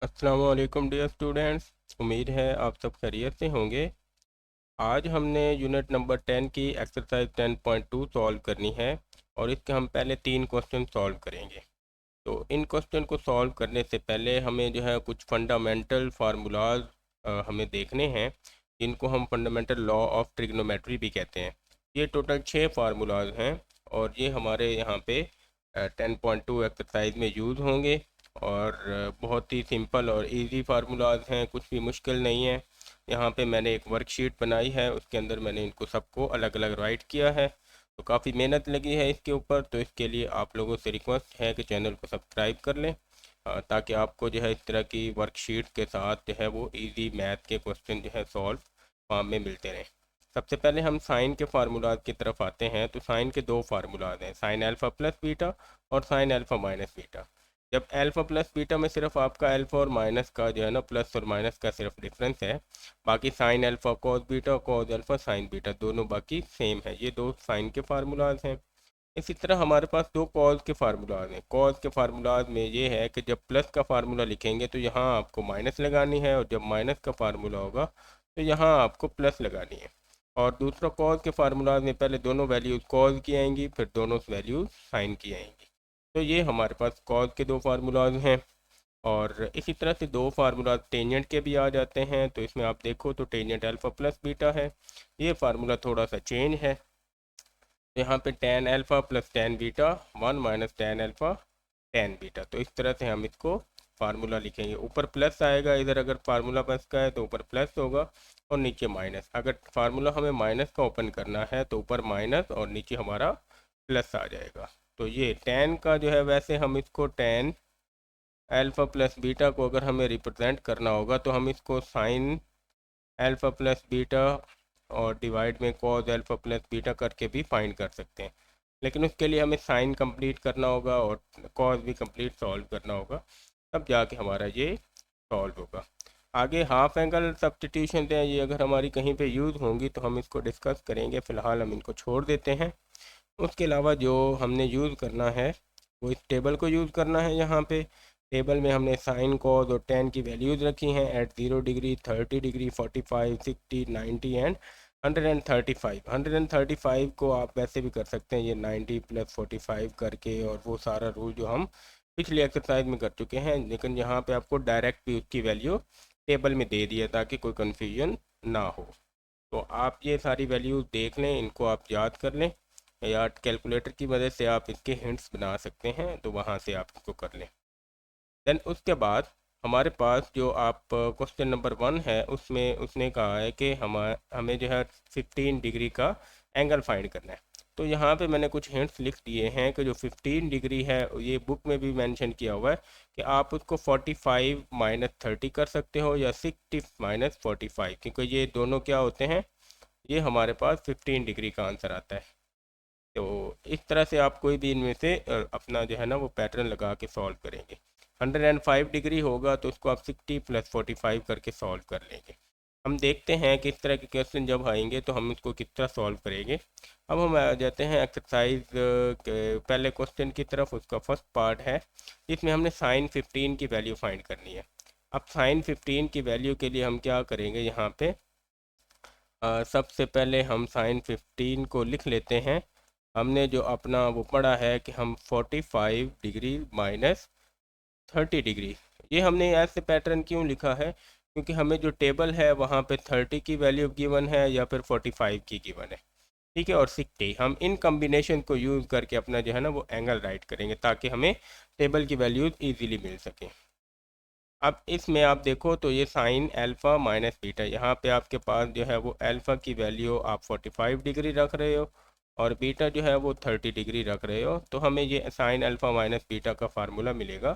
अस्सलाम वालेकुम dear students. उम्मीद है आप सब खैरियत से होंगे। आज हमने यूनिट नंबर 10 की एक्सरसाइज 10.2 सॉल्व करनी है और इसके हम पहले 3 क्वेश्चन सॉल्व करेंगे। तो इन क्वेश्चन को सॉल्व करने से पहले हमें जो है कुछ फंडामेंटल फार्मूलाज हमें देखने हैं, जिनको हम फंडामेंटल लॉ ऑफ ट्रिग्नोमेट्री भी कहते हैं। ये टोटल 6 फार्मूलाज हैं और ये हमारे यहाँ पे 10.2 एक्सरसाइज में यूज़ होंगे। और बहुत ही सिंपल और इजी फार्मूलाज हैं, कुछ भी मुश्किल नहीं है। यहाँ पे मैंने एक वर्कशीट बनाई है, उसके अंदर मैंने इनको सबको अलग अलग राइट किया है। तो काफ़ी मेहनत लगी है इसके ऊपर, तो इसके लिए आप लोगों से रिक्वेस्ट है कि चैनल को सब्सक्राइब कर लें, ताकि आपको जो है इस तरह की वर्कशीट के साथ जो है वो इजी मैथ के क्वेश्चन जो है सॉल्व फॉर्म में मिलते रहें। सबसे पहले हम साइन के फार्मूलाज की तरफ आते हैं। तो साइन के 2 फार्मूलाज हैं, साइन अल्फ़ा प्लस बीटा और साइन अल्फ़ा माइनस बीटा। जब अल्फ़ा प्लस बीटा में सिर्फ आपका अल्फ़ा और माइनस का जो है ना, प्लस और माइनस का सिर्फ डिफरेंस है। बाकी sine alpha cos beta, cos alpha sine beta, दोनों बाकी सेम है। ये 2 साइन के फार्मूलाज हैं। इसी तरह हमारे पास 2 कॉस के फार्मूलाज हैं। कॉस के फार्मूलाज में ये है कि जब प्लस का फार्मूला लिखेंगे तो यहाँ आपको माइनस लगानी है, और जब माइनस का फार्मूला होगा तो यहाँ आपको प्लस लगानी है। और दूसरा कॉस के फार्मूलाज में पहले दोनों वैल्यूज़ कॉस की आएंगी, फिर दोनों वैल्यूज़ साइन की आएंगी। तो ये हमारे पास कॉस के 2 फार्मूलाज हैं। और इसी तरह से 2 फार्मूलाज टेंजेंट के भी आ जाते हैं। तो इसमें आप देखो तो टेंजेंट अल्फ़ा प्लस बीटा है। ये फार्मूला थोड़ा सा चेंज है। यहाँ पे tan alpha plus tan beta, 1 - tan alpha tan beta. तो इस तरह से हम इसको फार्मूला लिखेंगे। ऊपर प्लस आएगा, इधर अगर फार्मूला प्लस का है तो ऊपर प्लस होगा और नीचे माइनस। अगर फार्मूला हमें माइनस का ओपन करना है तो ऊपर माइनस और नीचे हमारा प्लस आ जाएगा। तो ये टेन का जो है, वैसे हम इसको टेन अल्फ़ा प्लस बीटा को अगर हमें रिप्रेजेंट करना होगा तो हम इसको साइन अल्फ़ा प्लस बीटा और डिवाइड में कॉस अल्फ़ा प्लस बीटा करके भी फाइंड कर सकते हैं। लेकिन उसके लिए हमें साइन कंप्लीट करना होगा और कॉस भी कंप्लीट सॉल्व करना होगा, तब जाके हमारा ये सॉल्व होगा। आगे हाफ एंगल सब्स्टिट्यूशन हैं, ये अगर हमारी कहीं पे यूज़ होंगी तो हम इसको डिस्कस करेंगे। फ़िलहाल हम इनको छोड़ देते हैं। उसके अलावा जो हमने यूज़ करना है वो इस टेबल को यूज़ करना है। यहाँ पे टेबल में हमने साइन कॉस और टेन की वैल्यूज़ रखी हैं एट 0 डिग्री, 30 डिग्री, 45, 60, 90 एंड 135। 135 को आप वैसे भी कर सकते हैं, ये 90 + 45 करके, और वो सारा रूल जो हम पिछली एक्सरसाइज में कर चुके हैं। लेकिन यहाँ पे आपको डायरेक्ट भी उसकी वैल्यू टेबल में दे दिया ताकि कोई कन्फ्यूजन ना हो। तो आप ये सारी वैल्यूज देख लें, इनको आप याद कर लें, या कैलकुलेटर की मदद से आप इसके हिंट्स बना सकते हैं, तो वहाँ से आप इसको कर लें। देन उसके बाद हमारे पास जो आप क्वेश्चन नंबर 1 है, उसमें उसने कहा है कि हमें जो है 15 डिग्री का एंगल फाइंड करना है। तो यहाँ पे मैंने कुछ हिंट्स लिख दिए हैं कि जो 15 डिग्री है, ये बुक में भी मेंशन किया हुआ है कि आप उसको 45 - 30 कर सकते हो या 60 - 45, क्योंकि ये दोनों क्या होते हैं, ये हमारे पास 15 डिग्री का आंसर आता है। तो इस तरह से आप कोई भी इनमें से अपना जो है ना वो पैटर्न लगा के सॉल्व करेंगे। 105 डिग्री होगा तो उसको आप 60 + 45 करके सॉल्व कर लेंगे। हम देखते हैं कि इस तरह के क्वेश्चन जब आएंगे तो हम इसको किस तरह सॉल्व करेंगे। अब हम आ जाते हैं एक्सरसाइज के पहले क्वेश्चन की तरफ। उसका फर्स्ट पार्ट है जिसमें हमने साइन 15 की वैल्यू फाइंड करनी है। अब साइन 15 की वैल्यू के लिए हम क्या करेंगे, यहाँ पे सबसे पहले हम साइन 15 को लिख लेते हैं। हमने जो अपना वो पढ़ा है कि हम 45 डिग्री - 30 डिग्री, ये हमने ऐसे पैटर्न क्यों लिखा है, क्योंकि हमें जो टेबल है वहाँ पे 30 की वैल्यू गिवन है या फिर 45 की गिवन है। ठीक है, और 60 हम इन कम्बिनेशन को यूज़ करके अपना जो है ना वो एंगल राइट करेंगे, ताकि हमें टेबल की वैल्यूज़ ईजीली मिल सकें। अब इसमें आप देखो तो ये साइन अल्फ़ा माइनस बीटा, यहाँ पे आपके पास जो है वो अल्फ़ा की वैल्यू आप 45 डिग्री रख रहे हो और बीटा जो है वो 30 डिग्री रख रहे हो। तो हमें ये साइन अल्फ़ा माइनस बीटा का फार्मूला मिलेगा,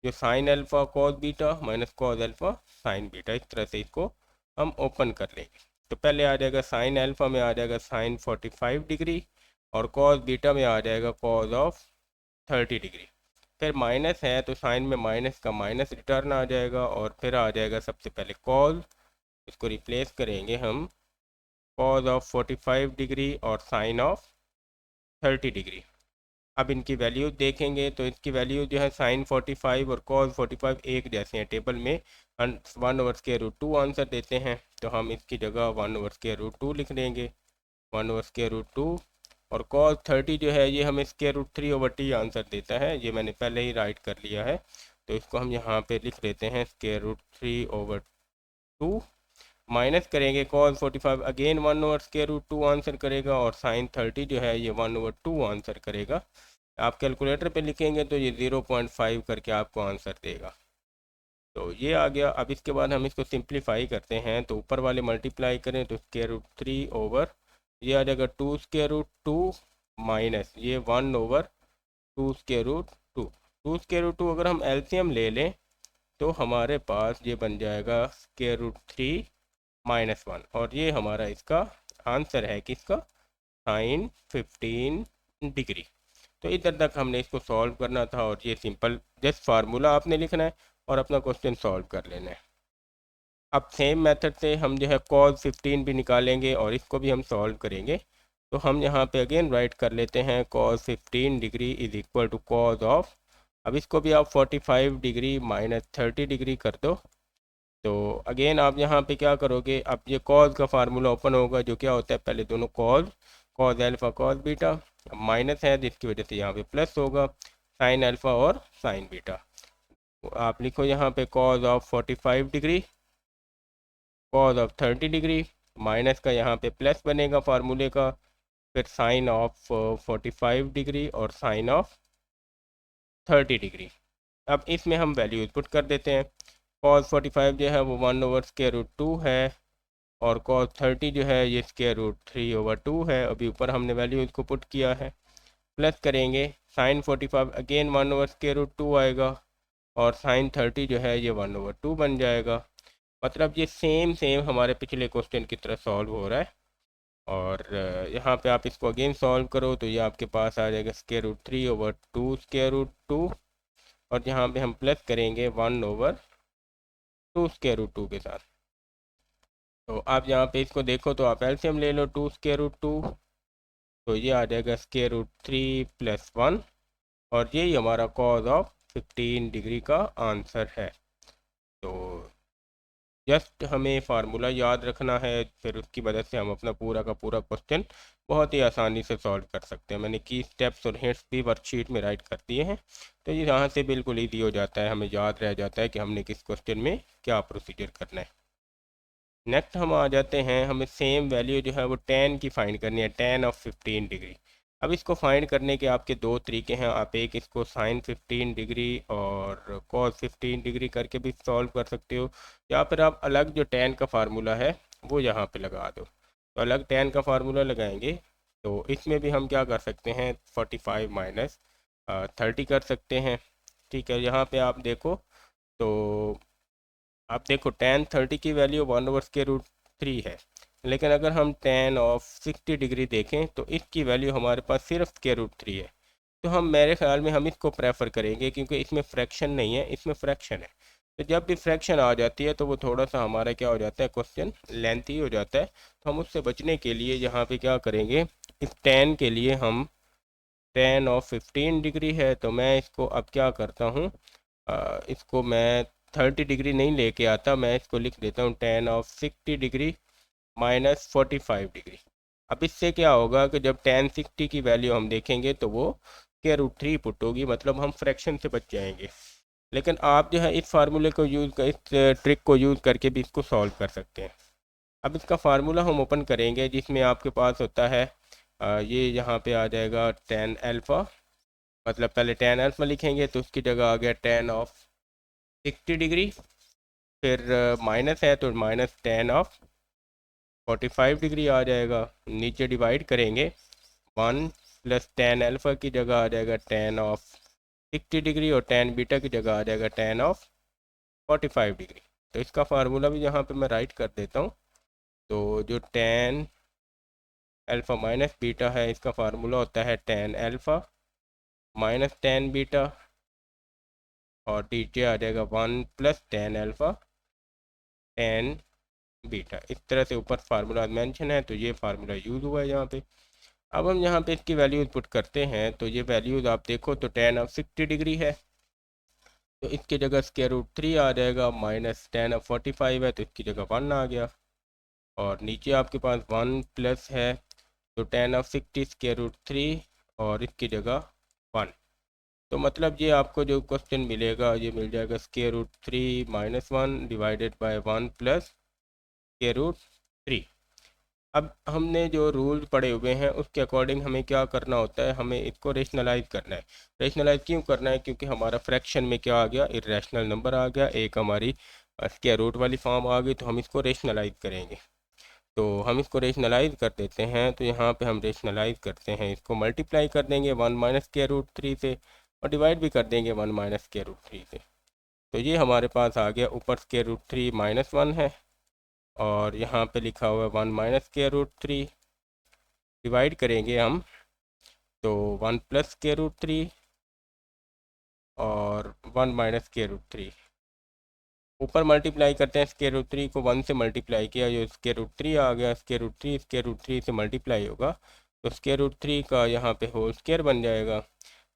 जो sine alpha cos beta minus cos alpha sine beta. इस तरह से इसको हम ओपन कर लेंगे। तो पहले आ जाएगा साइन अल्फ़ा में आ जाएगा साइन 45 डिग्री, और कॉस बीटा में आ जाएगा कॉस ऑफ 30 डिग्री। फिर माइनस है तो साइन में माइनस का माइनस रिटर्न आ जाएगा, और फिर आ जाएगा सबसे पहले कॉस, इसको रिप्लेस करेंगे हम कॉस ऑफ 45 डिग्री और साइन ऑफ 30 डिग्री। अब इनकी वैल्यू देखेंगे तो इसकी वैल्यू जो है साइन 45 और कॉस 45 एक जैसे हैं टेबल में। 1/√2 आंसर देते हैं, तो हम इसकी जगह 1/√2 लिख देंगे, 1/√2। और कॉस 30 जो है ये हमें √3/t आंसर देता है, ये मैंने पहले ही राइट कर लिया है, तो इसको हम यहाँ पे लिख देते हैं √3/2। माइनस करेंगे कॉस 45 अगेन 1/√2 आंसर करेगा, और साइन 30 जो है ये 1/2 आंसर करेगा। आप कैलकुलेटर पे लिखेंगे तो ये 0.5 करके आपको आंसर देगा। तो ये आ गया। अब इसके बाद हम इसको सिंप्लीफाई करते हैं, तो ऊपर वाले मल्टीप्लाई करें तो √3 ओवर ये आ जाएगा 2√2 माइनस ये 1/2 2√2 अगर हम एलसीएम ले लें तो हमारे पास ये बन जाएगा √3 - 1, और ये हमारा इसका आंसर है किसका, साइन 15 डिग्री। तो इधर तक हमने इसको सॉल्व करना था, और ये सिंपल जस्ट फार्मूला आपने लिखना है और अपना क्वेश्चन सॉल्व कर लेना है। अब सेम मेथड से हम जो है cos 15 भी निकालेंगे और इसको भी हम सॉल्व करेंगे। तो हम यहाँ पे अगेन राइट कर लेते हैं cos 15 degree is equal to cos of, अब इसको भी आप 45 डिग्री माइनस 30 डिग्री कर दो। तो अगेन आप यहाँ पे क्या करोगे, अब ये cos का फार्मूला ओपन होगा, जो क्या होता है पहले दोनों cos alpha cos beta, minus है जिसकी वजह से यहाँ पे प्लस होगा, साइन अल्फ़ा और साइन बीटा। आप लिखो यहाँ पे cos of 45 degree cos of 30 degree, minus का यहाँ पे प्लस बनेगा फार्मूले का, फिर साइन ऑफ 45 डिग्री और साइन ऑफ 30 डिग्री। अब इसमें हम वैल्यूज पुट कर देते हैं। cos 45 जो है वो 1/√2 है, और cos 30 जो है ये √3/2 है। अभी ऊपर हमने वैल्यूज को पुट किया है, प्लस करेंगे साइन 45 अगेन 1/√2 आएगा, और साइन 30 जो है ये 1/2 बन जाएगा। मतलब ये सेम हमारे पिछले क्वेश्चन की तरह सॉल्व हो रहा है। और यहाँ पे आप इसको अगेन सॉल्व करो तो ये आपके पास आ जाएगा √3/2 √2, और यहाँ पे हम प्लस करेंगे 1/2 √2 के साथ। तो आप यहाँ पे इसको देखो तो आप एलसीएम ले लो 2 √2, तो ये आ जाएगा √3 + 1, और यही हमारा cos ऑफ 15 डिग्री का आंसर है। तो जस्ट हमें फार्मूला याद रखना है, फिर उसकी मदद से हम अपना पूरा का पूरा क्वेश्चन बहुत ही आसानी से सॉल्व कर सकते हैं। मैंने की स्टेप्स और हिंट्स भी वर्कशीट में राइट कर दिए हैं, तो ये यहाँ से बिल्कुल ईजी हो जाता है, हमें याद रह जाता है कि हमने किस क्वेश्चन में क्या प्रोसीजर करना है। नेक्स्ट हम आ जाते हैं, हमें सेम वैल्यू जो है वो tan की फाइंड करनी है, tan ऑफ 15 डिग्री। अब इसको फाइंड करने के आपके दो तरीके हैं, आप एक इसको साइन 15 डिग्री और cos 15 डिग्री करके भी सॉल्व कर सकते हो, या फिर आप अलग जो tan का फार्मूला है वो यहाँ पे लगा दो। तो अलग tan का फार्मूला लगाएंगे तो इसमें भी हम क्या कर सकते हैं, 45 - 30 कर सकते हैं। ठीक है, यहाँ पे आप देखो तो आप देखो tan 30 की वैल्यू 1/√3 है, लेकिन अगर हम tan ऑफ 60 डिग्री देखें तो इसकी वैल्यू हमारे पास सिर्फ √3 है। तो हम मेरे ख्याल में हम इसको प्रेफर करेंगे, क्योंकि इसमें फ्रैक्शन नहीं है, इसमें फ्रैक्शन है। तो जब भी फ्रैक्शन आ जाती है तो वो थोड़ा सा हमारा क्या हो जाता है, क्वेश्चन लेंथी हो जाता है। तो हम उससे बचने के लिए यहाँ पे क्या करेंगे, इस tan के लिए हम tan ऑफ 15 डिग्री है, तो मैं इसको अब क्या करता हूँ, इसको मैं 30 डिग्री नहीं लेके आता, मैं इसको लिख देता हूँ tan of 60 degree minus 45 degree. अब इससे क्या होगा कि जब tan 60 की वैल्यू हम देखेंगे तो वो √3 पुट होगी, मतलब हम फ्रैक्शन से बच जाएंगे। लेकिन आप जो है इस फार्मूले को यूज़ कर, इस ट्रिक को यूज़ करके भी इसको सॉल्व कर सकते हैं। अब इसका फार्मूला हम ओपन करेंगे, जिसमें आपके पास होता है ये यहाँ पे आ जाएगा tan अल्फ़ा, मतलब पहले tan अल्फ़ा लिखेंगे तो उसकी जगह आ गया tan ऑफ 60 डिग्री, फिर माइनस है तो माइनस tan ऑफ 45 डिग्री आ जाएगा। नीचे डिवाइड करेंगे 1 + tan अल्फ़ा की जगह आ जाएगा tan ऑफ 60 डिग्री, और tan बीटा की जगह आ जाएगा tan ऑफ 45 डिग्री। तो इसका फार्मूला भी यहाँ पे मैं राइट कर देता हूँ। तो जो tan अल्फ़ा माइनस बीटा है, इसका फार्मूला होता है tan alpha minus tan beta, और नीचे आ जाएगा 1 + tan अल्फ़ा tan बीटा। इस तरह से ऊपर फार्मूला मेंशन है, तो ये फार्मूला यूज़ हुआ है यहाँ पे। अब हम यहाँ पे इसकी वैल्यूज पुट करते हैं, तो ये वैल्यूज आप देखो तो tan ऑफ 60 डिग्री है, तो इसकी जगह √3 आ जाएगा, माइनस tan ऑफ 45 है तो इसकी जगह 1 आ गया, और नीचे आपके पास 1 प्लस है, तो tan ऑफ 60 √3 और इसकी जगह 1। तो मतलब ये आपको जो क्वेश्चन मिलेगा ये मिल जाएगा √3 माइनस 1 डिवाइडेड बाय 1 प्लस √3। अब हमने जो रूल पढ़े हुए हैं उसके अकॉर्डिंग हमें क्या करना होता है, हमें इसको रेशनलाइज करना है। रेशनलाइज क्यों करना है, क्योंकि हमारा फ्रैक्शन में क्या आ गया, इरेशनल नंबर आ गया, एक हमारी स्क्वायर रूट वाली फॉर्म आ गई, तो हम इसको रेशनलाइज करेंगे। तो हम इसको रेशनलाइज कर देते हैं, तो यहाँ पे हम रेशनलाइज करते हैं, इसको मल्टीप्लाई कर देंगे 1 माइनस √3 से, और डिवाइड भी कर देंगे 1 माइनस √3 से। तो ये हमारे पास आ गया, ऊपर √3 माइनस 1 है और यहाँ पे लिखा हुआ है 1 माइनस √3, डिवाइड करेंगे हम तो 1 प्लस √3 और 1 माइनस √3, ऊपर मल्टीप्लाई करते हैं, √3 को 1 से मल्टीप्लाई किया, जो √3 आ गया, √3 से मल्टीप्लाई होगा तो √3 का यहाँ पे होल स्क्वायर बन जाएगा।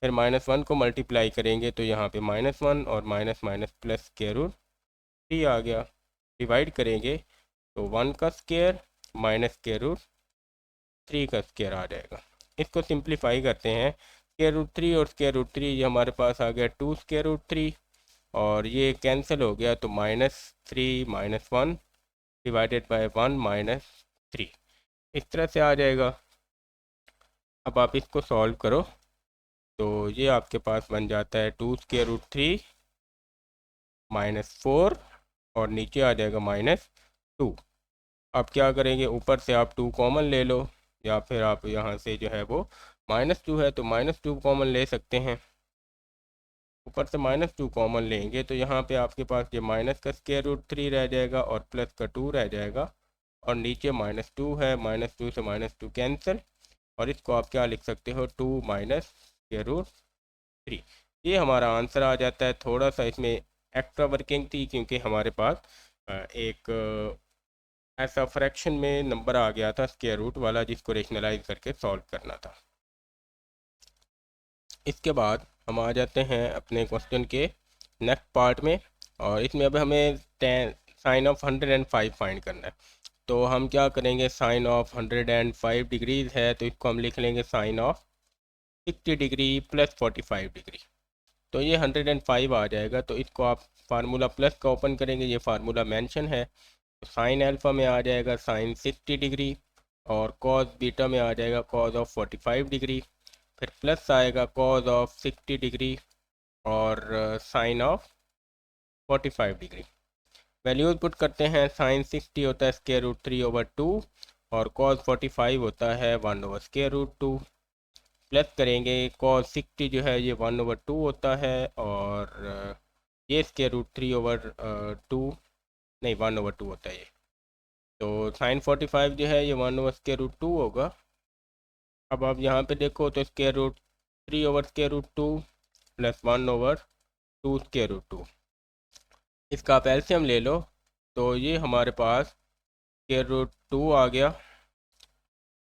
फिर -1 को मल्टीप्लाई करेंगे तो यहाँ पे -1 और माइनस माइनस प्लस √3 आ गया, डिवाइड करेंगे तो 1 का स्क्वायर माइनस √3 का स्क्वायर आ जाएगा। इसको सिंप्लीफाई करते हैं, √3 और √3 ये हमारे पास आ गया 2 √3 और ये कैंसिल हो गया, तो -3 माइनस 1 डिवाइडेड बाय 1 माइनस 3 इस तरह से आ जाएगा। अब आप इसको सॉल्व करो तो ये आपके पास बन जाता है 2 √3 -4 और नीचे आ जाएगा -2। अब क्या करेंगे, ऊपर से आप 2 कॉमन ले लो, या फिर आप यहाँ से जो है वो -2 है तो -2 कॉमन ले सकते हैं। ऊपर से -2 कॉमन लेंगे तो यहाँ पे आपके पास ये माइनस का √3 रह जाएगा और प्लस का 2 रह जाएगा, और नीचे -2 है, -2 से -2 कैंसिल, और इसको आप क्या लिख सकते हो, 2 माइनस √3। ये हमारा आंसर आ जाता है। थोड़ा सा इसमें एक्स्ट्रा वर्किंग थी क्योंकि हमारे पास एक ऐसा फ्रैक्शन में नंबर आ गया था स्क्वायर रूट वाला, जिसको रेशनलाइज करके सॉल्व करना था। इसके बाद हम आ जाते हैं अपने क्वेश्चन के नेक्स्ट पार्ट में, और इसमें अब हमें साइन ऑफ 105 फाइंड करना है। तो हम क्या करेंगे, साइन ऑफ 105 डिग्रीज है तो इसको हम लिख लेंगे sine of 60 degree plus 45 degree, तो ये 105 आ जाएगा। तो इसको आप फार्मूला प्लस का ओपन करेंगे, ये फार्मूला मेंशन है, तो साइन अल्फ़ा में आ जाएगा साइन 60 डिग्री, और कॉस बीटा में आ जाएगा कॉस ऑफ 45 डिग्री, फिर प्लस आएगा कॉस ऑफ 60 डिग्री और sine of 45 degree. Values put करते हैं, साइन 60 होता है √3/2 और कॉस 45 होता है 1/√2। प्लस करेंगे, कॉस 60 जो है ये 1/2 होता है, और ये √3/2 नहीं 1/2 होता है ये, तो साइन 45 जो है ये 1/√2 होगा। अब आप यहाँ पे देखो तो √3/√2 प्लस 1/2 √2, इसका आप एलसीएम ले लो, तो ये हमारे पास √2 आ गया।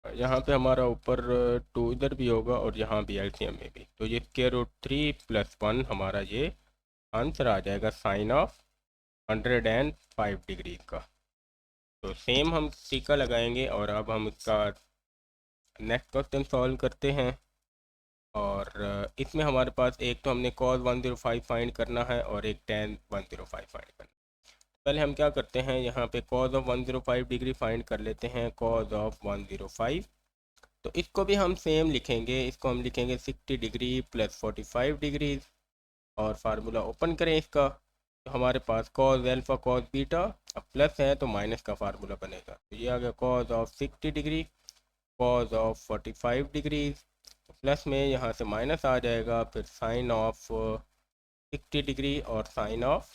यहाँ पे हमारा ऊपर 2 इधर भी होगा और यहाँ भी एलसीएम में भी, तो ये √3 प्लस 1 हमारा ये आंसर आ जाएगा साइन ऑफ 105 डिग्री का। तो सेम हम सीका लगाएंगे, और अब हम इसका नेक्स्ट क्वेश्चन सॉल्व करते हैं। और इसमें हमारे पास एक तो हमने cos 105 फाइंड करना है और एक tan 105 फाइंड करना है। पहले हम क्या करते हैं, यहाँ पे cos ऑफ 105 डिग्री फाइंड कर लेते हैं, cos ऑफ 105। तो इसको भी हम सेम लिखेंगे, इसको हम लिखेंगे 60 डिग्री प्लस 45 डिग्री, और फार्मूला ओपन करें इसका, तो हमारे पास cos अल्फ़ा cos बीटा, अब प्लस है तो माइनस का फार्मूला बनेगा, तो ये आ गया cos of 60 degree cos of 45 degree, plus में यहाँ से माइनस आ जाएगा, फिर साइन ऑफ 60 डिग्री और साइन ऑफ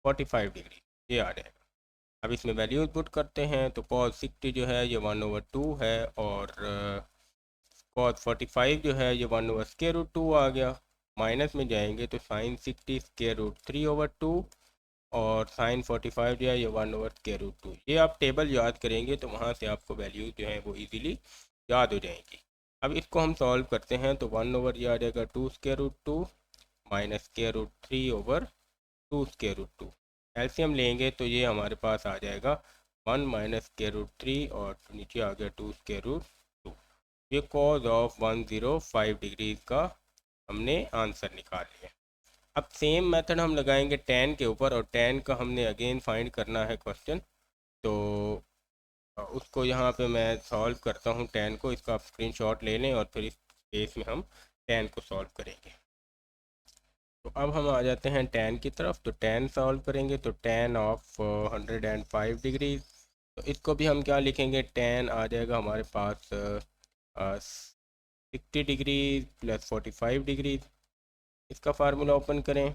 45 डिग्री, ये आ जाएगा। अब इसमें वैल्यूज पुट करते हैं, तो cos 60 जो है ये 1/2 है, और cos 45 जो है ये 1/√2 आ गया। माइनस में जाएंगे तो साइन 60 √3/2 और साइन 45 जो है ये 1/√2। ये आप टेबल याद करेंगे तो वहाँ से आपको वैल्यूज जो है वो इजीली याद हो जाएंगी। अब इसको हम सॉल्व करते हैं तो 1 ओवर ये आ जाएगा 2 square root 2 minus square root 3 over 2 square root 2। LCM लेंगे तो ये हमारे पास आ जाएगा 1 माइनस स्क्वायर रूट 3 और नीचे आ गया 2 स्क्वायर रूट 2। ये कॉज ऑफ 105 डिग्री का हमने आंसर निकाल लिया। अब सेम मेथड हम लगाएंगे tan के ऊपर, और tan का हमने अगेन फाइंड करना है क्वेश्चन। तो उसको यहाँ पे मैं सॉल्व करता हूँ tan को, इसका आप स्क्रीनशॉट ले लें और फिर इस केस में हम tan को सॉल्व करेंगे। तो अब हम आ जाते हैं tan की तरफ। तो tan सॉल्व करेंगे तो tan ऑफ 105 डिग्री, तो इसको भी हम क्या लिखेंगे, tan आ जाएगा हमारे पास 60 डिग्री प्लस 45 डिग्री। इसका फार्मूला ओपन करें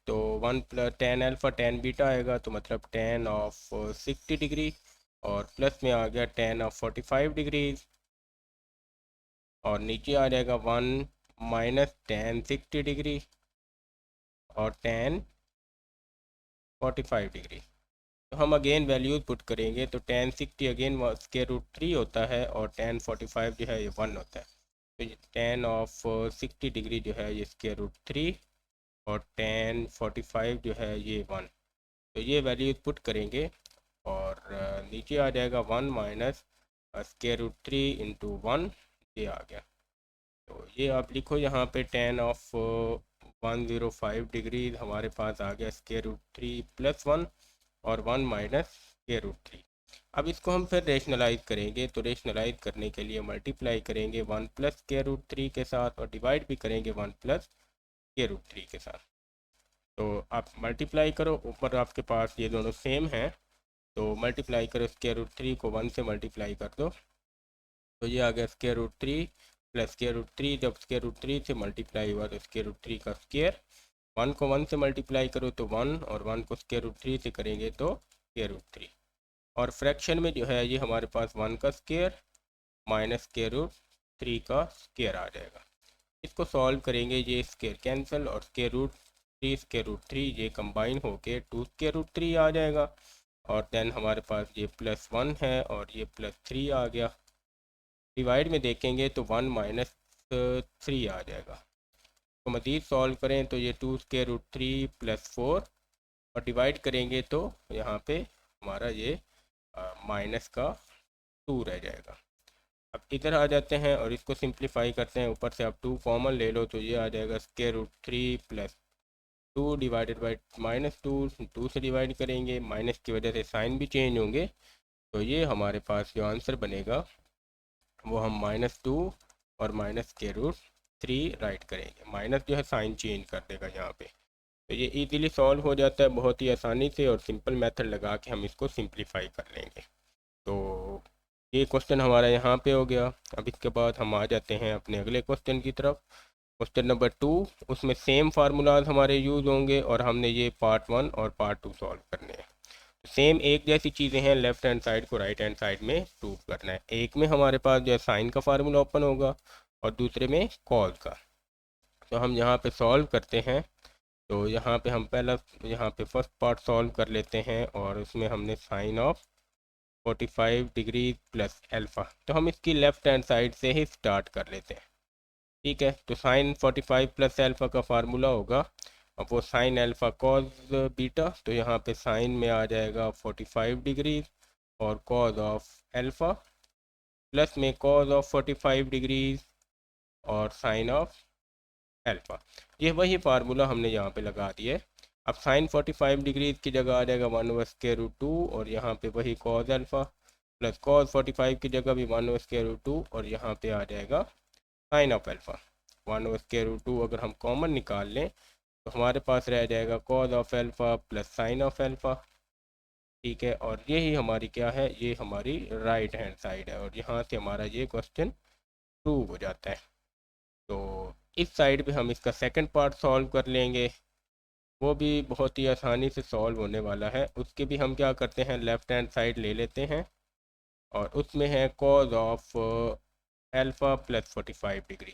तो 1 plus tan alpha tan beta आएगा, तो मतलब tan ऑफ 60 डिग्री और प्लस में आ गया tan ऑफ 45 डिग्री, और नीचे आ जाएगा 1 माइनस tan 60 डिग्री और tan 45 डिग्री। तो हम अगेन वैल्यूज पुट करेंगे तो tan 60 अगेन स्क्वायर रूट 3 होता है और tan 45 जो है ये 1 होता है। तो tan ऑफ 60 डिग्री जो है ये स्क्वायर रूट 3 और tan 45 जो है ये 1। तो ये वैल्यूज पुट करेंगे और नीचे आ जाएगा 1 माइनस स्क्वायर रूट 3 इंटू 1, ये आ गया। तो ये आप लिखो यहाँ पे tan ऑफ 105 डिग्री हमारे पास आ गया स्क्वायर रूट 3 प्लस 1 और 1 माइनस स्क्वायर रूट 3। अब इसको हम फिर रेशनलाइज करेंगे, तो रेशनलाइज करने के लिए मल्टीप्लाई करेंगे 1 प्लस स्क्वायर रूट 3 के साथ और डिवाइड भी करेंगे 1 प्लस स्क्वायर रूट 3 के साथ। तो आप मल्टीप्लाई करो, ऊपर आपके पास ये दोनों सेम हैं तो मल्टीप्लाई करो, स्क्वायर रूट 3 को 1 से मल्टीप्लाई कर दो तो ये आ गया square root 3 plus square root 3। जब स्क्वायर रूट 3 से मल्टीप्लाई हुआ तो स्क्वायर रूट 3 का स्क्वायर, 1 को 1 से मल्टीप्लाई करो तो 1 और 1 को स्क्वायर रूट 3 से करेंगे तो स्क्वायर रूट 3। और फ्रैक्शन में जो है ये हमारे पास 1 का स्क्वायर माइनस स्क्वायर रूट 3 का स्क्वायर आ जाएगा। इसको सॉल्व करेंगे, ये स्क्वायर कैंसिल और स्क्वायर रूट 3 स्क्वायर रूट 3 ये कंबाइन होके 2 स्क्वायर रूट 3 आ जाएगा। और देन हमारे पास ये प्लस 1 है और ये प्लस 3 आ गया। डिवाइड में देखेंगे तो 1 माइनस 3 आ जाएगा। तो मज़ीद सॉल्व करें तो ये 2 स्क्वायर रूट 3 प्लस 4 और डिवाइड करेंगे तो यहाँ पे हमारा ये माइनस का 2 रह जाएगा। अब इधर आ जाते हैं और इसको सिंप्लीफाई करते हैं, ऊपर से आप 2 कॉमन ले लो तो ये आ जाएगा square root 3 plus 2 divided by minus 2 से डिवाइड करेंगे, माइनस की वजह से साइन भी चेंज होंगे। तो ये हमारे पास जो आंसर बनेगा वो हम -2 और माइनस स्क्वायर रूट 3 राइट करेंगे। माइनस जो है साइन चेंज कर देगा यहाँ पे। तो ये इजीली सॉल्व हो जाता है बहुत ही आसानी से, और सिंपल मेथड लगा के हम इसको सिंप्लीफाई कर लेंगे। तो ये क्वेश्चन हमारा यहाँ पे हो गया। अब इसके बाद हम आ जाते हैं अपने अगले क्वेश्चन की तरफ। क्वेश्चन नंबर 2, उसमें सेम फार्मूलाज हमारे यूज़ होंगे और हमने ये पार्ट 1 और पार्ट 2 सॉल्व करने हैं। सेम एक जैसी चीज़ें हैं, लेफ्ट हैंड साइड को राइट हैंड साइड में प्रूव करना है। एक में हमारे पास जो है साइन का फार्मूला ओपन होगा और दूसरे में कॉस का। तो हम यहाँ पे सॉल्व करते हैं। तो यहाँ पे हम पहला यहाँ पे फर्स्ट पार्ट सॉल्व कर लेते हैं और उसमें हमने sine of 45 degree plus alpha, तो हम इसकी लेफ्ट हैंड साइड से ही स्टार्ट कर लेते हैं। ठीक है, तो साइन 45 प्लस अल्फ़ा का फार्मूला होगा, अब वो साइन अल्फ़ा कॉज बीटा, तो यहाँ पे साइन में आ जाएगा 45 डिग्री और कॉज ऑफ अल्फ़ा प्लस में कॉज ऑफ 45 डिग्री और साइन ऑफ अल्फ़ा। ये वही फार्मूला हमने यहाँ पे लगा दिया है। अब साइन 45 डिग्री की जगह आ जाएगा 1 ओवर स्क्वायर रूट 2 और यहाँ पे वही कॉज अल्फ़ा प्लस कॉज 45 की जगह भी 1 ओवर स्क्वायर रूट 2 और यहाँ पे आ जाएगा sine of alpha. 1 over square root 2 अगर हम कॉमन निकाल लें तो हमारे पास रह जाएगा cos of alpha plus sine of alpha. ठीक है, और यही हमारी क्या है, ये हमारी राइट हैंड साइड है और यहाँ से हमारा ये क्वेश्चन प्रूव हो जाता है। तो इस साइड पे हम इसका सेकंड पार्ट सॉल्व कर लेंगे, वो भी बहुत ही आसानी से सॉल्व होने वाला है। उसके भी हम क्या करते हैं, लेफ़्ट हैंड साइड ले लेते हैं और उसमें है cause of alpha plus 45 degree.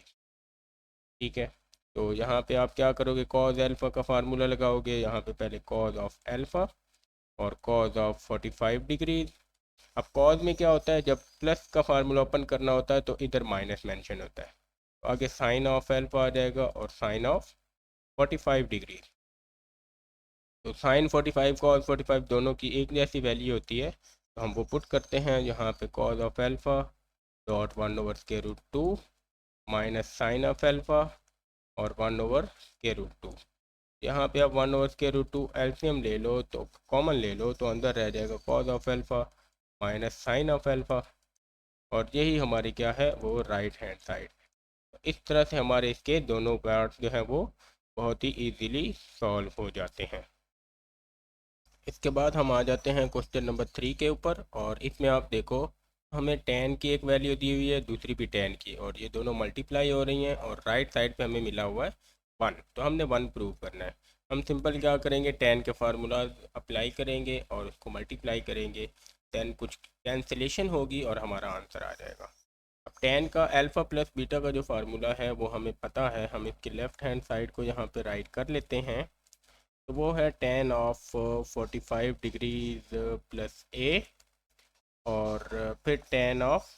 ठीक है, तो यहाँ पे आप क्या करोगे, कॉज अल्फ़ा का फार्मूला लगाओगे, यहाँ पे पहले कॉज ऑफ अल्फ़ा और कॉज ऑफ 45 डिग्री अब कॉज में क्या होता है, जब प्लस का फार्मूला ओपन करना होता है तो इधर माइनस मेंशन होता है, तो आगे साइन ऑफ एल्फा आ जाएगा और साइन ऑफ 45 डिग्री। तो साइन 45 कॉज 45 दोनों की एक जैसी वैल्यू होती है, तो हम वो पुट करते हैं यहाँ पे, cos of alpha dot 1/√2 minus sine of alpha और 1/√2। यहाँ पे आप 1/√2 एल्सियम ले लो तो कॉमन ले लो, तो अंदर रह जाएगा cos of alpha minus sine of alpha, और यही हमारी क्या है, वो राइट हैंड साइड। इस तरह से हमारे इसके दोनों पार्ट्स जो हैं वो बहुत ही इजीली सॉल्व हो जाते हैं। इसके बाद हम आ जाते हैं क्वेश्चन नंबर 3 के ऊपर, और इसमें आप देखो हमें tan की एक वैल्यू दी हुई है, दूसरी भी tan की, और ये दोनों मल्टीप्लाई हो रही हैं, और राइट साइड पे हमें मिला हुआ है 1, तो हमने 1 प्रूव करना है। हम सिंपल क्या करेंगे, tan के फार्मूला अप्लाई करेंगे और उसको मल्टीप्लाई करेंगे, दैन कुछ कैंसिलेशन होगी और हमारा आंसर आ जाएगा। अब tan का अल्फ़ा प्लस बीटा का जो फार्मूला है वो हमें पता है, हम इसके लेफ्ट हैंड साइड को यहाँ पे राइट कर लेते हैं, तो वो है tan ऑफ 45 डिग्रीज प्लस ए, और फिर tan ऑफ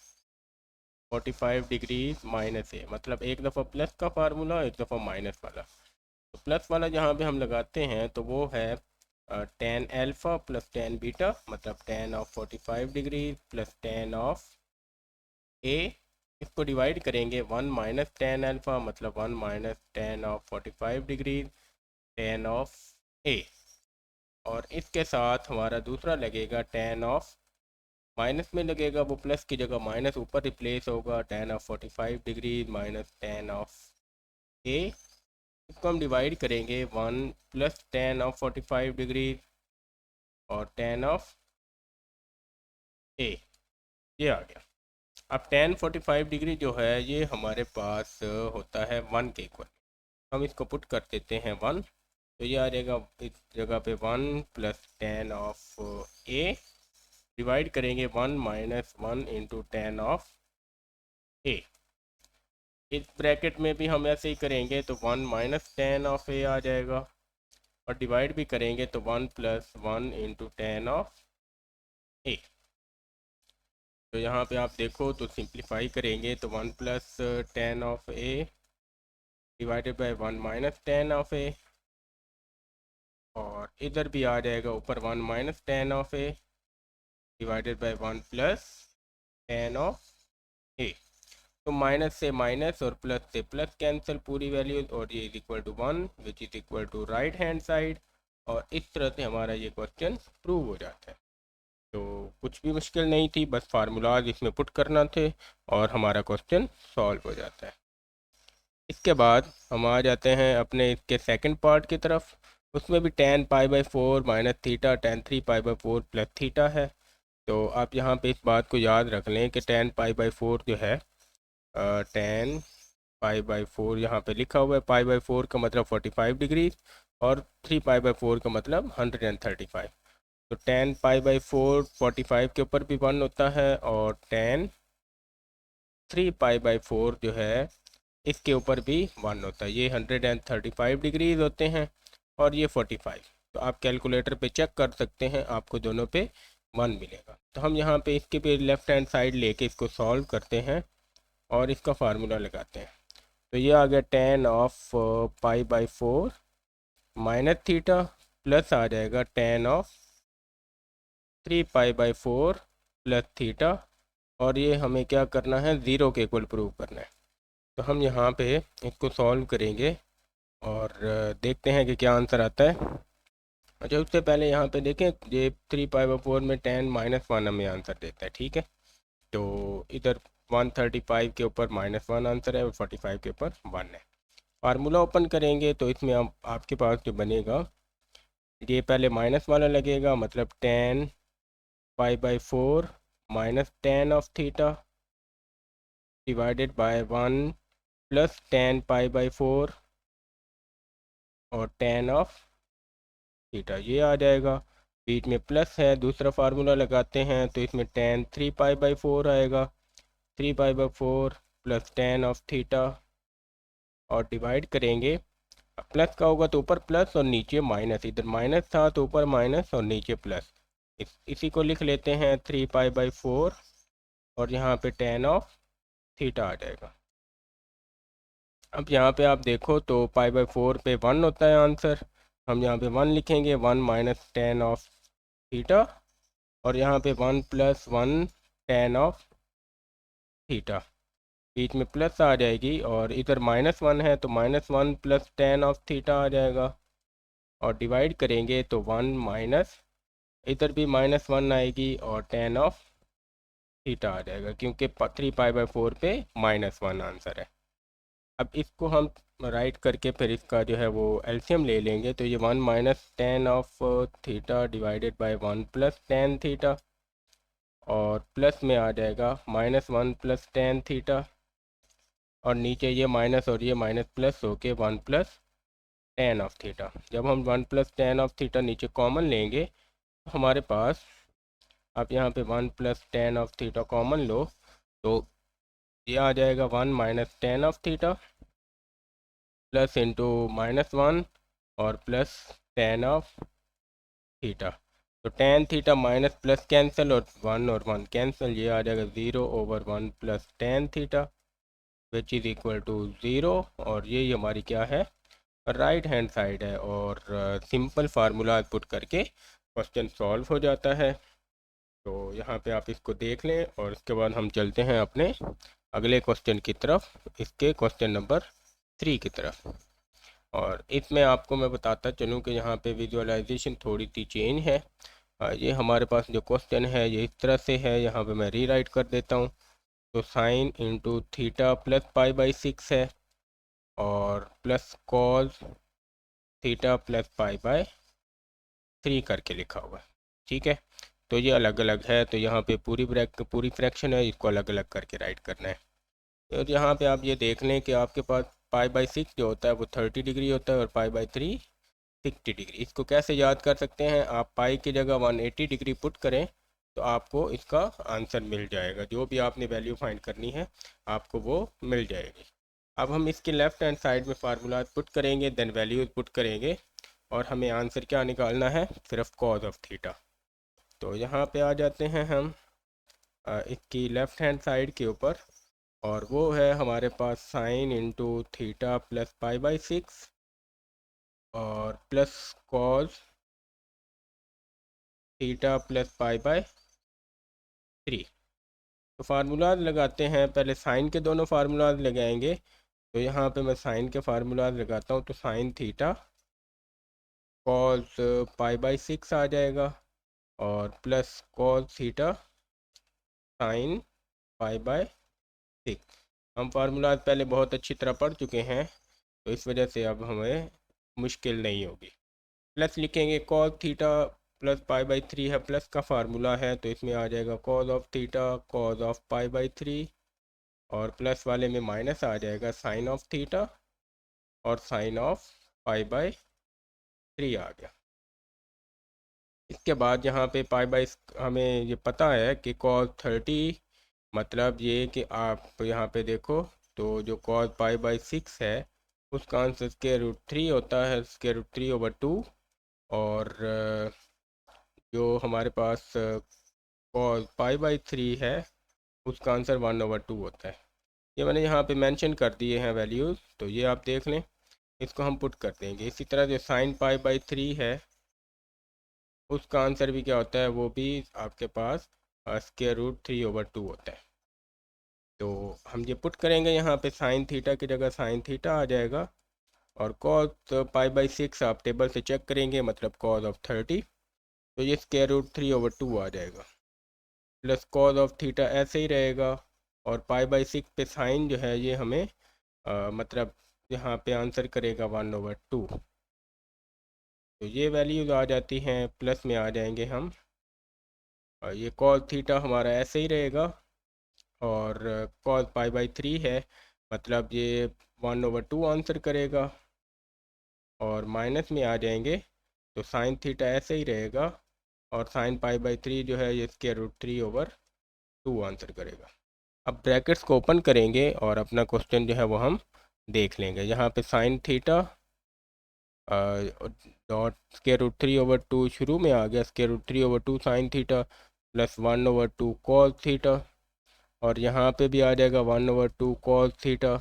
45 डिग्रीज माइनस ए, मतलब एक दफ़ा प्लस का फार्मूला एक दफ़ा माइनस वाला। तो प्लस वाला जहाँ पे हम लगाते हैं तो वो है tan alpha plus tan beta, मतलब tan of 45 degrees plus tan of A, इसको डिवाइड करेंगे 1 माइनस tan अल्फ़ा, मतलब 1 minus tan of 45 degrees tan of A, और इसके साथ हमारा दूसरा लगेगा tan ऑफ, माइनस में लगेगा वो प्लस की जगह माइनस ऊपर रिप्लेस होगा, tan of 45 degree minus tan of A, इसको हम डिवाइड करेंगे 1 प्लस tan ऑफ 45 डिग्री और tan ऑफ ए, ये आ गया। अब tan 45 डिग्री जो है ये हमारे पास होता है 1 के इक्वल, हम इसको पुट कर देते हैं 1, तो ये आ जाएगा इस जगह पे 1 plus tan of A, divide करेंगे 1 माइनस 1 इंटू tan ऑफ ए, इस ब्रैकेट में भी हम ऐसे ही करेंगे तो 1 माइनस tan ऑफ ए आ जाएगा, और डिवाइड भी करेंगे तो 1 plus 1 into tan of A. तो यहाँ पे आप देखो तो सिंप्लीफाई करेंगे तो 1 plus tan of A divided by 1 minus tan of A, और इधर भी आ जाएगा ऊपर 1 minus tan of A divided by 1 plus tan of A. तो माइनस से माइनस और प्लस से प्लस कैंसिल पूरी वैल्यूज, और ये is equal to 1 which is equal to right hand side, और इस तरह से हमारा ये क्वेश्चन प्रूव हो जाता है। तो कुछ भी मुश्किल नहीं थी, बस फार्मूलाज इसमें पुट करना थे और हमारा क्वेश्चन सॉल्व हो जाता है। इसके बाद हम आ जाते हैं अपने इसके सेकंड पार्ट की तरफ, उसमें भी tan π/4 minus theta tan 3 π/4 plus theta है। तो आप यहाँ पे इस बात को याद रख लें कि tan π/4 जो है tan π/4 यहाँ पे लिखा हुआ है, π/4 का मतलब 45 डिग्री और 3 π/4 का मतलब 135। तो tan π/4 45 के ऊपर भी 1 होता है, और tan 3 π/4 जो है इसके ऊपर भी 1 होता है, ये 135 डिग्रीज होते हैं और ये 45। तो आप कैलकुलेटर पे चेक कर सकते हैं, आपको दोनों पे 1 मिलेगा। तो हम यहाँ पे इसके पे लेफ्ट हैंड साइड लेके इसको सॉल्व करते हैं और इसका फार्मूला लगाते हैं। तो ये आ गया tan of π/4 minus theta plus आ जाएगा tan ऑफ 3 π/4 प्लस थीटा, और ये हमें क्या करना है, ज़ीरो के इक्वल प्रूव करना है। तो हम यहाँ पे इसको सॉल्व करेंगे और देखते हैं कि क्या आंसर आता है। अच्छा, उससे पहले यहाँ पे देखें, ये 3 π/4 में tan -1 हमें आंसर देता है, ठीक है। तो इधर 135 के ऊपर -1 आंसर है और 45 के ऊपर 1 है। फार्मूला ओपन करेंगे तो इसमें आपके पास जो बनेगा, ये पहले माइनस वाला लगेगा, मतलब tan π/4 minus tan of theta divided by 1 plus tan π/4 और tan ऑफ थीटा, ये आ जाएगा। बीच में प्लस है, दूसरा फार्मूला लगाते हैं तो इसमें tan 3 π/4 आएगा, 3 π/4 प्लस tan ऑफ थीटा, और डिवाइड करेंगे, प्लस का होगा तो ऊपर प्लस और नीचे माइनस, इधर माइनस था तो ऊपर माइनस और नीचे प्लस, इसी को लिख लेते हैं 3π/4 और यहाँ पे tan ऑफ थीटा आ जाएगा। अब यहाँ पे आप देखो तो π/4 पे 1 होता है आंसर, हम यहाँ पे 1 लिखेंगे, 1 माइनस tan ऑफ थीटा, और यहाँ पे 1 + 1 tan ऑफ थीटा, बीच में प्लस आ जाएगी, और इधर -1 है तो -1 + tan ऑफ थीटा आ जाएगा, और डिवाइड करेंगे तो 1 माइनस, इधर भी -1 आएगी और tan ऑफ थीटा आ जाएगा, क्योंकि 3π/4 पे -1 आंसर है। अब इसको हम राइट करके फिर इसका जो है वो एलसीएम ले लेंगे, तो ये 1 minus tan of theta divided by 1 + tan theta, और प्लस में आ जाएगा -1 + tan थीटा, और नीचे ये माइनस और ये माइनस प्लस होके 1 + tan ऑफ थीटा। जब हम 1 + tan ऑफ थीटा नीचे कॉमन लेंगे तो हमारे पास, आप यहाँ पे 1 + tan ऑफ थीटा कॉमन लो तो ये आ जाएगा 1 minus tan of theta plus into -1 और प्लस tan ऑफ थीटा। तो tan theta minus plus cancel, और 1 कैंसिल, ये आ जाएगा 0/1 + tan theta which is equal to 0, और ये हमारी क्या है, राइट हैंड साइड है, और सिंपल फार्मूला पुट करके क्वेश्चन सॉल्व हो जाता है। तो यहाँ पे आप इसको देख लें, और इसके बाद हम चलते हैं अपने अगले क्वेश्चन की तरफ, इसके क्वेश्चन नंबर 3 की तरफ। और इसमें आपको मैं बताता चलूँ कि यहाँ पे विजुअलाइजेशन थोड़ी सी चेंज है। ये हमारे पास जो क्वेश्चन है ये इस तरह से है, यहाँ पे मैं रीराइट कर देता हूँ। तो साइन इंटू थीटा प्लस π/6 है, और प्लस कॉस थीटा प्लस π/3 करके लिखा हुआ है, ठीक है। तो ये अलग अलग है, तो यहाँ पे पूरी फ्रैक्शन है, इसको अलग अलग करके राइट करना है। तो यहाँ पे आप ये देख लें कि आपके पास π/6 जो होता है वो 30 डिग्री होता है, और π/3 60 डिग्री। इसको कैसे याद कर सकते हैं, आप पाई की जगह 180 डिग्री पुट करें तो आपको इसका आंसर मिल जाएगा, जो भी आपने वैल्यू फाइंड करनी है आपको वो मिल जाएगी। अब हम इसके लेफ्ट हैंड साइड में फार्मूला पुट करेंगे, देन वैल्यूज पुट करेंगे, और हमें आंसर क्या निकालना है, सिर्फ कॉज ऑफ थीटा। तो यहाँ पे आ जाते हैं हम इसकी लेफ्ट हैंड साइड के ऊपर, और वो है हमारे पास साइन इंटू थीटा प्लस π/6 और प्लस कॉज थीटा प्लस π/3। तो फार्मूलाज लगाते हैं, पहले साइन के दोनों फार्मूलाज लगाएंगे। तो यहाँ पे मैं साइन के फार्मूलाज लगाता हूँ, तो साइन थीटा कॉस π/6 आ जाएगा, और प्लस कॉस थीटा साइन π/6। हम फार्मूलाज पहले बहुत अच्छी तरह पढ़ चुके हैं, तो इस वजह से अब हमें मुश्किल नहीं होगी। प्लस लिखेंगे, कॉस थीटा प्लस π/3 है, प्लस का फार्मूला है, तो इसमें आ जाएगा cos of theta cos of π/3, और प्लस वाले में माइनस आ जाएगा साइन ऑफ थीटा और साइन ऑफ π/3 आ गया। इसके बाद यहाँ पे हमें ये पता है कि cos 30, मतलब ये कि आप यहाँ पे देखो तो जो cos π/6 है उसका आंसर √3 होता है, √3/2, और जो हमारे पास cos π/3 है उसका आंसर 1/2 होता है। ये मैंने यहाँ पे मेंशन कर दिए हैं वैल्यूज़, तो ये आप देख लें, इसको हम पुट कर देंगे। इसी तरह जो साइन π/3 है उसका आंसर भी क्या होता है, वो भी आपके पास √3/2 होता है। तो हम ये पुट करेंगे, यहाँ पे साइन थीटा की जगह साइन थीटा आ जाएगा, और कॉस π/6 आप टेबल से चेक करेंगे, मतलब कॉस ऑफ 30, तो ये √3/2 आ जाएगा, प्लस कॉस ऑफ थीटा ऐसे ही रहेगा, और π/6 पे साइन जो है ये हमें मतलब यहाँ पे आंसर करेगा 1/2। तो ये वैल्यूज आ जाती हैं, प्लस में आ जाएंगे हम, और ये कॉस थीटा हमारा ऐसे ही रहेगा, और कॉस π/3 है, मतलब ये 1/2 आंसर करेगा, और माइनस में आ जाएंगे तो साइन थीटा ऐसे ही रहेगा, और साइन π/3 जो है ये इसके √3/2 आंसर करेगा। अब ब्रैकेट्स को ओपन करेंगे और अपना क्वेश्चन जो है वो हम देख लेंगे। यहाँ पे sine theta dot square root 3/2 शुरू में आ गया, square root 3/2 sine theta plus 1/2 cos theta, और यहाँ पे भी आ जाएगा 1/2 कॉस थीटा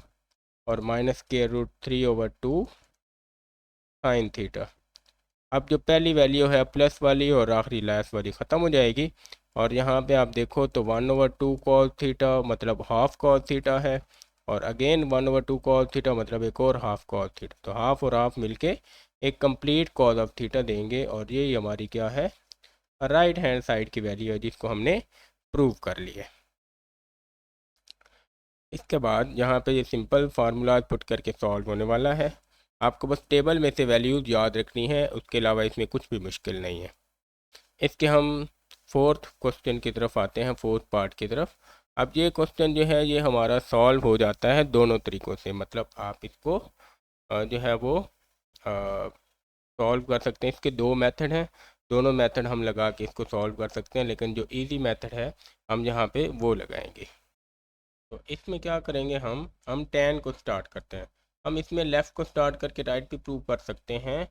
और minus square root 3/2 sine theta. अब जो पहली वैल्यू है प्लस वाली और आखिरी लेस वाली ख़त्म हो जाएगी, और यहाँ पे आप देखो तो 1/2 कॉस थीटा मतलब हाफ कॉस थीटा है, और अगेन 1/2 कॉस थीटा मतलब एक और हाफ कॉस थीटा, तो हाफ और हाफ मिलके एक कंप्लीट कॉस ऑफ थीटा देंगे, और ये हमारी क्या है, राइट हैंड साइड की वैल्यू है जिसको हमने प्रूव कर लिया। इसके बाद यहाँ पे ये सिंपल फार्मूला पुट करके सॉल्व होने वाला है। आपको बस टेबल में से वैल्यूज याद रखनी है, उसके अलावा इसमें कुछ भी मुश्किल नहीं है। इसके हम फोर्थ क्वेश्चन की तरफ आते हैं, फोर्थ पार्ट की तरफ। अब ये क्वेश्चन जो है ये हमारा सॉल्व हो जाता है दोनों तरीक़ों से, मतलब आप इसको जो है वो सॉल्व कर सकते हैं। इसके दो मेथड हैं, दोनों मेथड हम लगा के इसको सॉल्व कर सकते हैं, लेकिन जो इजी मेथड है हम यहाँ पे वो लगाएंगे। तो इसमें क्या करेंगे, हम टेन को स्टार्ट करते हैं। हम इसमें लेफ़्ट को स्टार्ट करके राइट भी प्रूव कर सकते हैं,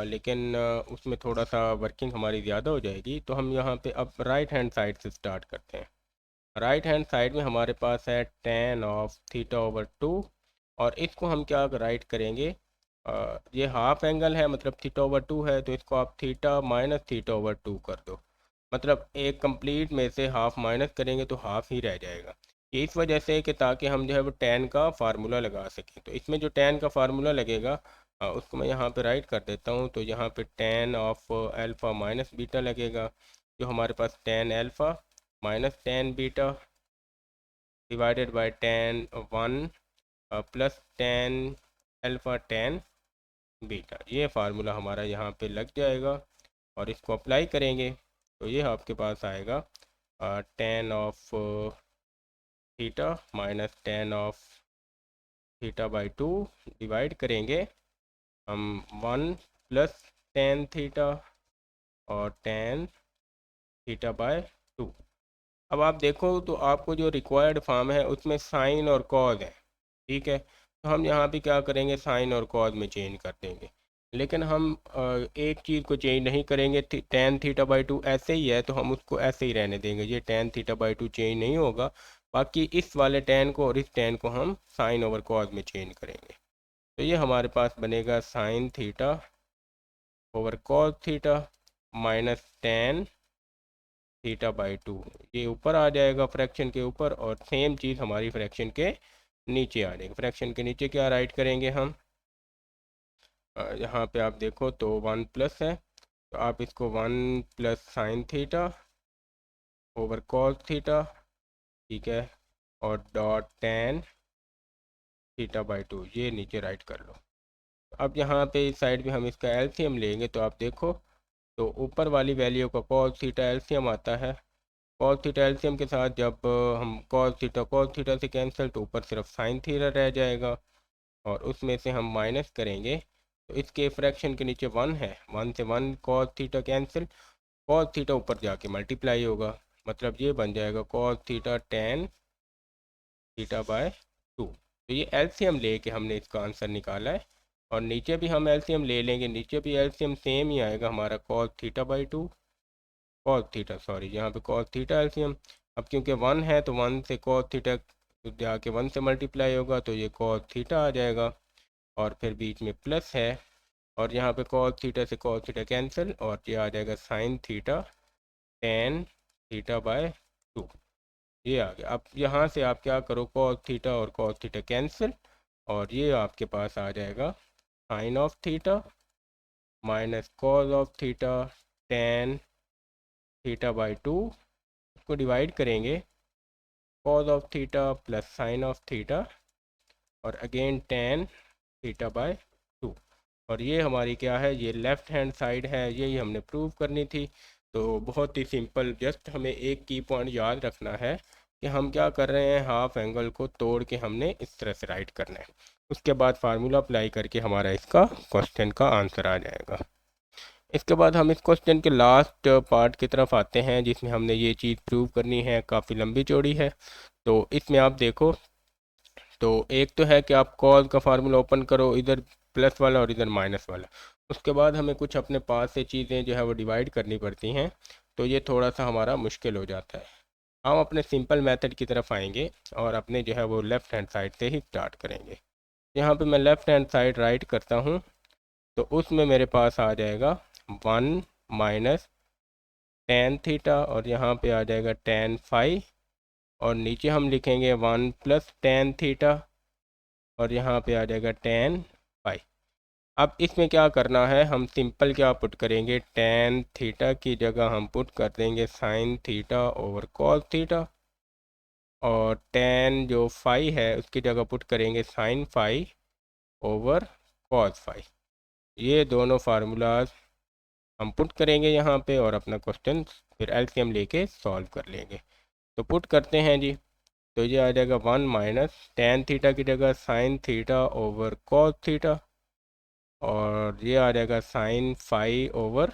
लेकिन उसमें थोड़ा सा वर्किंग हमारी ज़्यादा हो जाएगी, तो हम यहाँ पे अब राइट हैंड साइड से स्टार्ट करते हैं। राइट हैंड साइड में हमारे पास है tan ऑफ θ/2, और इसको हम क्या राइट करेंगे, ये हाफ एंगल है मतलब θ/2 है, तो इसको आप थीटा माइनस θ/2 कर दो, मतलब एक कंप्लीट में से हाफ माइनस करेंगे तो हाफ ही रह जाएगा। ये इस वजह से कि ताकि हम जो है वो tan का फार्मूला लगा सकें, तो इसमें जो tan का फार्मूला लगेगा उसको मैं यहाँ पे राइट कर देता हूँ। तो यहाँ पे tan of alpha minus beta लगेगा, जो हमारे पास tan alpha minus tan beta divided by tan 1 plus tan alpha tan beta, ये फार्मूला हमारा यहाँ पे लग जाएगा, और इसको अप्लाई करेंगे तो ये आपके पास आएगा tan of theta minus tan of θ/2 divide करेंगे हम 1 प्लस tan थीटा और tan θ/2। अब आप देखो तो आपको जो रिक्वायर्ड फॉर्म है उसमें साइन और कॉज है, ठीक है, तो हम यहाँ पे क्या करेंगे, साइन और कॉज में चेंज कर देंगे, लेकिन हम एक चीज़ को चेंज नहीं करेंगे। tan θ/2 ऐसे ही है तो हम उसको ऐसे ही रहने देंगे, ये tan θ/2 चेंज नहीं होगा। बाकी इस वाले tan को और इस tan को हम साइन ओवर कॉज में चेंज करेंगे, तो ये हमारे पास बनेगा sign theta over cos theta minus tan θ/2, ये ऊपर आ जाएगा फ्रैक्शन के ऊपर, और सेम चीज़ हमारी फ्रैक्शन के नीचे आ जाएगी। फ्रैक्शन के नीचे क्या राइट करेंगे हम, यहाँ पे आप देखो तो 1 प्लस है, तो आप इसको 1 plus sine theta over cos theta, ठीक है, और डॉट tan θ/2 ये नीचे राइट कर लो। अब यहाँ पे इस साइड भी हम इसका एलसीएम लेंगे, तो आप देखो तो ऊपर वाली वैल्यू का cos थीटा एलसीएम आता है, cos थीटा एलसीएम के साथ जब हम cos थीटा से कैंसिल, तो ऊपर सिर्फ साइन थीटा रह जाएगा, और उसमें से हम माइनस करेंगे तो इसके फ्रैक्शन के नीचे 1 है, 1 से 1 cos theta cancel, cos theta ऊपर जाके मल्टीप्लाई होगा, मतलब ये बन जाएगा cos थीटा tan θ/2। तो ये एलसीएम लेके हमने इसका आंसर निकाला है, और नीचे भी हम एलसीएम ले लेंगे, नीचे भी एलसीएम सेम ही आएगा हमारा cos θ/2 cos थीटा, सॉरी यहाँ पे cos थीटा एलसीएम, अब क्योंकि 1 है तो 1 से cos थीटा जाके 1 से मल्टीप्लाई होगा, तो ये cos थीटा आ जाएगा, और फिर बीच में प्लस है, और यहाँ पे cos थीटा कैंसिल, और ये आ जाएगा साइन थीटा tan θ/2, ये आ गया। अब यहाँ से आप क्या करो, cos थीटा और cos थीटा कैंसिल, और ये आपके पास आ जाएगा sine of theta minus cos of theta tan θ/2 को डिवाइड करेंगे cos of theta plus sine of theta, और अगेन tan θ/2, और ये हमारी क्या है, ये लेफ़्ट हैंड साइड है, यही हमने प्रूव करनी थी। तो बहुत ही सिंपल, जस्ट हमें एक की पॉइंट याद रखना है कि हम क्या कर रहे हैं, हाफ एंगल को तोड़ के हमने इस तरह से राइट करना है, उसके बाद फार्मूला अप्लाई करके हमारा इसका क्वेश्चन का आंसर आ जाएगा। इसके बाद हम इस क्वेश्चन के लास्ट पार्ट की तरफ आते हैं, जिसमें हमने ये चीज़ प्रूव करनी है, काफ़ी लंबी चौड़ी है। तो इसमें आप देखो तो एक तो है कि आप कॉस का फार्मूला ओपन करो, इधर प्लस वाला और इधर माइनस वाला, उसके बाद हमें कुछ अपने पास से चीज़ें जो है वो डिवाइड करनी पड़ती हैं, तो ये थोड़ा सा हमारा मुश्किल हो जाता है। हम अपने सिंपल मेथड की तरफ आएंगे और अपने जो है वो लेफ़्ट हैंड साइड से ही स्टार्ट करेंगे। यहाँ पे मैं लेफ़्ट हैंड साइड राइट करता हूँ, तो उसमें मेरे पास आ जाएगा 1 माइनस टेन थीटा, और यहाँ पे आ जाएगा टेन फाई, और नीचे हम लिखेंगे 1 प्लस टेन थीटा, और यहाँ पे आ जाएगा टेन फाई। अब इसमें क्या करना है, हम सिंपल क्या पुट करेंगे, टेन थीटा की जगह हम पुट कर देंगे sine theta over cos theta, और टेन जो फाई है उसकी जगह पुट करेंगे sine phi over cos phi. ये दोनों फार्मूलाज हम पुट करेंगे यहाँ पे, और अपना क्वेश्चन फिर एलसीएम लेके सॉल्व कर लेंगे। तो पुट करते हैं जी, तो ये आ जाएगा 1 माइनस टेन थीटा की जगह sine theta over cos theta, और ये आ जाएगा sine phi over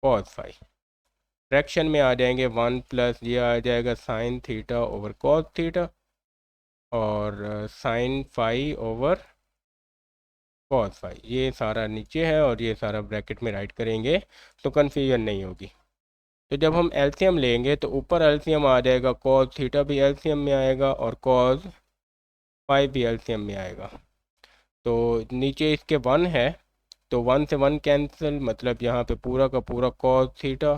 cos phi. Fraction में आ जाएंगे 1 प्लस ये आ जाएगा sine theta over cos theta, और sine phi over cos phi. ये सारा नीचे है और ये सारा ब्रैकेट में राइट करेंगे तो कन्फ्यूजन नहीं होगी। तो जब हम एलसीएम लेंगे तो ऊपर एलसीएम आ जाएगा, कॉस थीटा भी एलसीएम में आएगा और कॉस फाई भी एलसीएम में आएगा। तो नीचे इसके 1 है, तो 1 से 1 कैंसिल, मतलब यहाँ पे पूरा का पूरा कॉस थीटा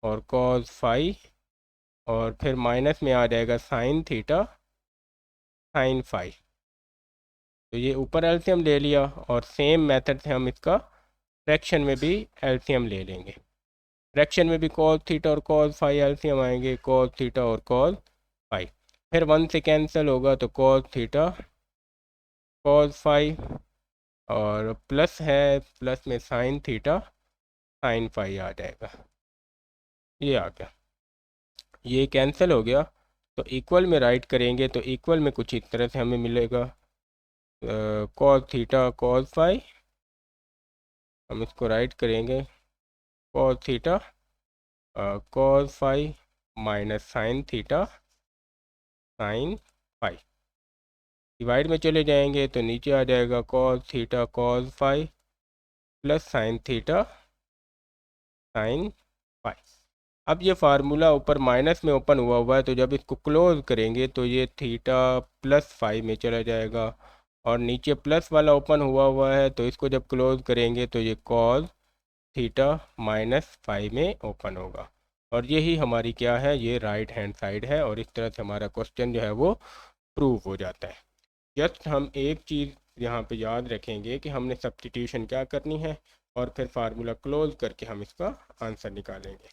और कॉस फाई, और फिर माइनस में आ जाएगा साइन थीटा साइन फाई। तो ये ऊपर एलसीएम ले लिया, और सेम मेथड से हम इसका फ्रैक्शन में भी एलसीएम ले लेंगे। फ्रैक्शन में भी कॉस थीटा और कॉस फाई एलसीएम आएंगे, कॉस थीटा और कॉस फाई। फिर 1 से कैंसिल होगा तो कॉस थीटा कॉस फाई, और प्लस है, प्लस में साइन थीटा साइन फाई आ जाएगा। ये आ गया, ये कैंसिल हो गया। तो इक्वल में राइट करेंगे तो इक्वल में कुछ इस तरह से हमें मिलेगा, कॉस थीटा कॉस फाई, हम इसको राइट करेंगे cos theta cos phi minus sine theta sine phi. Divide में चले जाएंगे तो नीचे आ जाएगा cos theta cos phi plus sine theta sine phi. अब ये फार्मूला ऊपर माइनस में ओपन हुआ है, तो जब इसको क्लोज करेंगे तो ये थीटा प्लस फाई में चला जाएगा, और नीचे प्लस वाला ओपन हुआ है, तो इसको जब क्लोज करेंगे तो ये कॉस थीटा माइनस फाई में ओपन होगा। और यही हमारी क्या है, ये राइट हैंड साइड है, और इस तरह से हमारा क्वेश्चन जो है वो प्रूव हो जाता है। जस्ट हम एक चीज़ यहाँ पे याद रखेंगे कि हमने सब्स्टिट्यूशन क्या करनी है, और फिर फार्मूला क्लोज करके हम इसका आंसर निकालेंगे।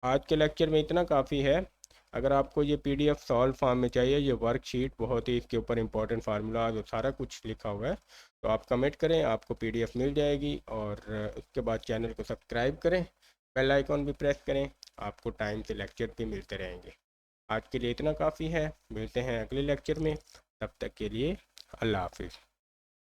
आज के लेक्चर में इतना काफ़ी है। अगर आपको ये पीडीएफ सॉल्व फॉर्म में चाहिए, ये वर्कशीट बहुत ही इसके ऊपर इंपॉर्टेंट फार्मूलाज और सारा कुछ लिखा हुआ है, तो आप कमेंट करें, आपको पीडीएफ मिल जाएगी। और उसके बाद चैनल को सब्सक्राइब करें, बेल आइकॉन भी प्रेस करें, आपको टाइम से लेक्चर भी मिलते रहेंगे। आज के लिए इतना काफ़ी है, मिलते हैं अगले लेक्चर में, तब तक के लिए अल्लाह हाफिज़।